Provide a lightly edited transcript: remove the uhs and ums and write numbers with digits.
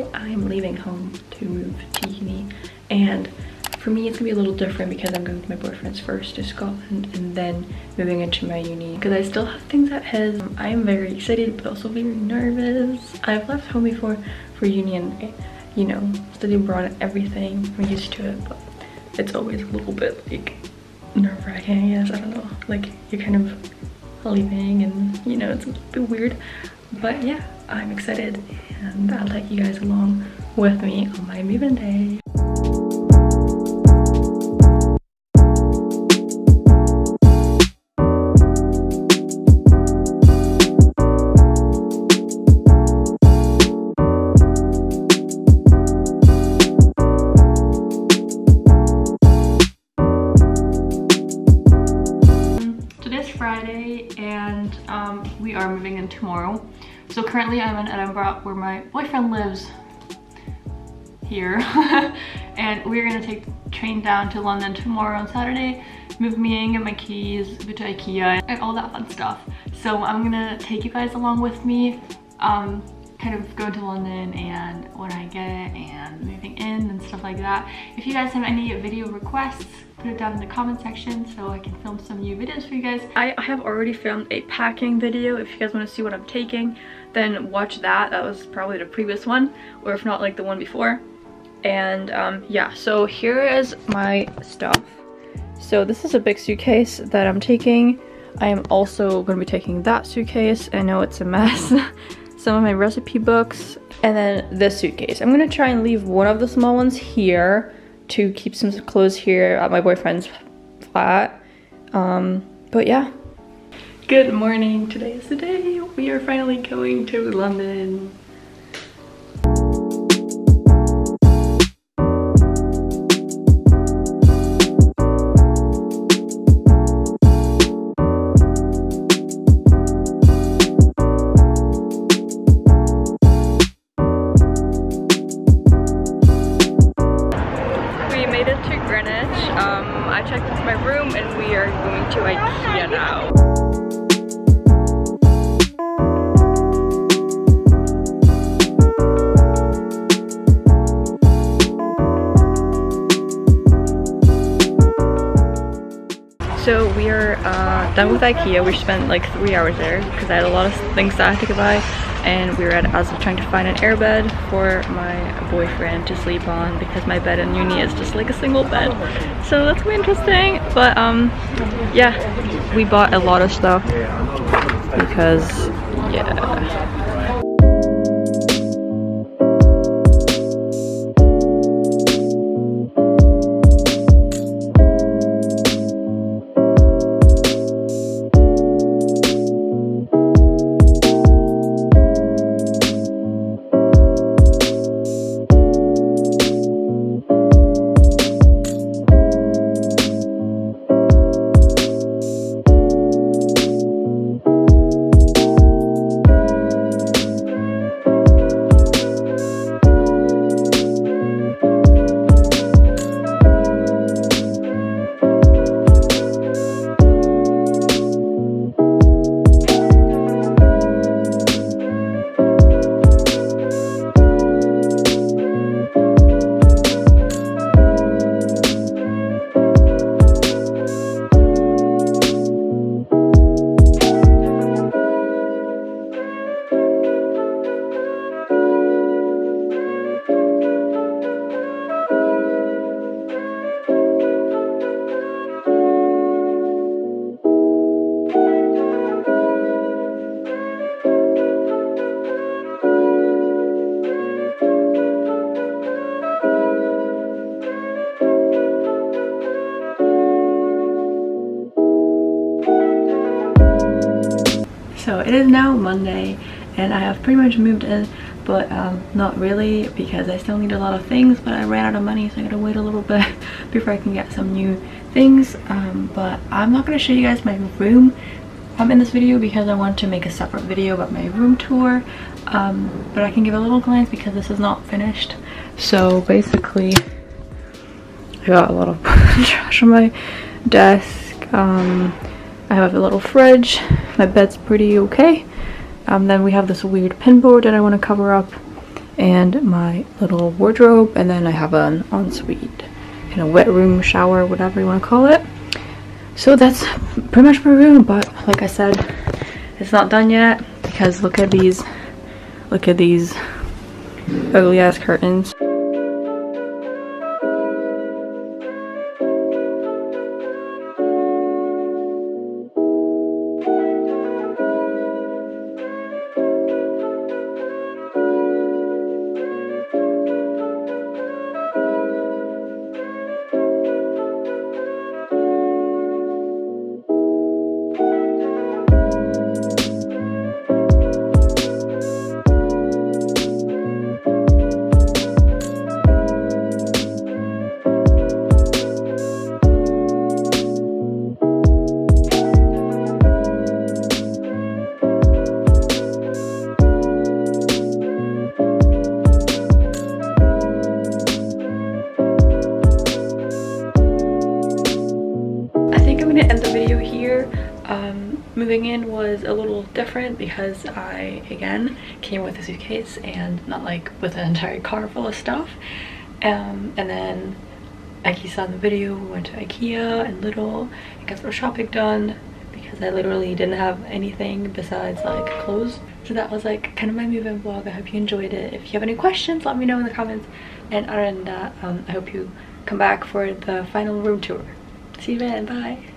Friday, I'm leaving home to move to uni, and for me it's gonna be a little different because I'm going with my boyfriend's first to Scotland and then moving into my uni because I still have things at his. I am very excited but also very nervous. I've left home before for uni and, you know, study abroad and everything. I'm used to it, but it's always a little bit like nerve-wracking, I guess. I don't know, like you're kind of leaving and, you know, it's a bit weird, but yeah, I'm excited and I'll take you guys along with me on my moving day. Friday and we are moving in tomorrow. So currently I'm in Edinburgh where my boyfriend lives here and we're gonna take the train down to London tomorrow on Saturday, move me in, get my keys, go to IKEA and all that fun stuff. So I'm gonna take you guys along with me, kind of going to London and when I get it and moving in and stuff like that. If you guys have any video requests, put it down in the comment section so I can film some new videos for you guys. I have already filmed a packing video. If you guys want to see what I'm taking, then watch that. That was probably the previous one, or if not, like the one before. And yeah, so here is my stuff. So this is a big suitcase that I'm taking. I am also going to be taking that suitcase. I know it's a mess. Some of my recipe books, and then this suitcase. I'm gonna try and leave one of the small ones here to keep some clothes here at my boyfriend's flat. But yeah. Good morning, today is the day. We are finally going to London. To Greenwich. I checked into my room and we are going to IKEA now. So we are done with IKEA. We spent like 3 hours there because I had a lot of things that I had to buy, and we were at Asda trying to find an airbed for my boyfriend to sleep on because my bed in uni is just like a single bed. So that's really interesting. But yeah, we bought a lot of stuff because yeah. So it is now Monday and I have pretty much moved in, but not really because I still need a lot of things, but I ran out of money, so I gotta wait a little bit before I can get some new things. But I'm not gonna show you guys my room in this video because I want to make a separate video about my room tour, but I can give a little glance because this is not finished. So basically I got a lot of trash on my desk. I have a little fridge. My bed's pretty okay. Then we have this weird pin board that I want to cover up, and my little wardrobe, and then I have an ensuite and a wet room shower, whatever you want to call it. So that's pretty much my room, but like I said, it's not done yet because look at these ugly ass curtains. Moving in was a little different because I, again, came with a suitcase and not like with an entire car full of stuff. And then, like you saw in the video, we went to IKEA and Lidl and got some shopping done because I literally didn't have anything besides like clothes. So that was like kind of my move-in vlog. I hope you enjoyed it. If you have any questions, let me know in the comments. And other than that, I hope you come back for the final room tour. See you then, bye!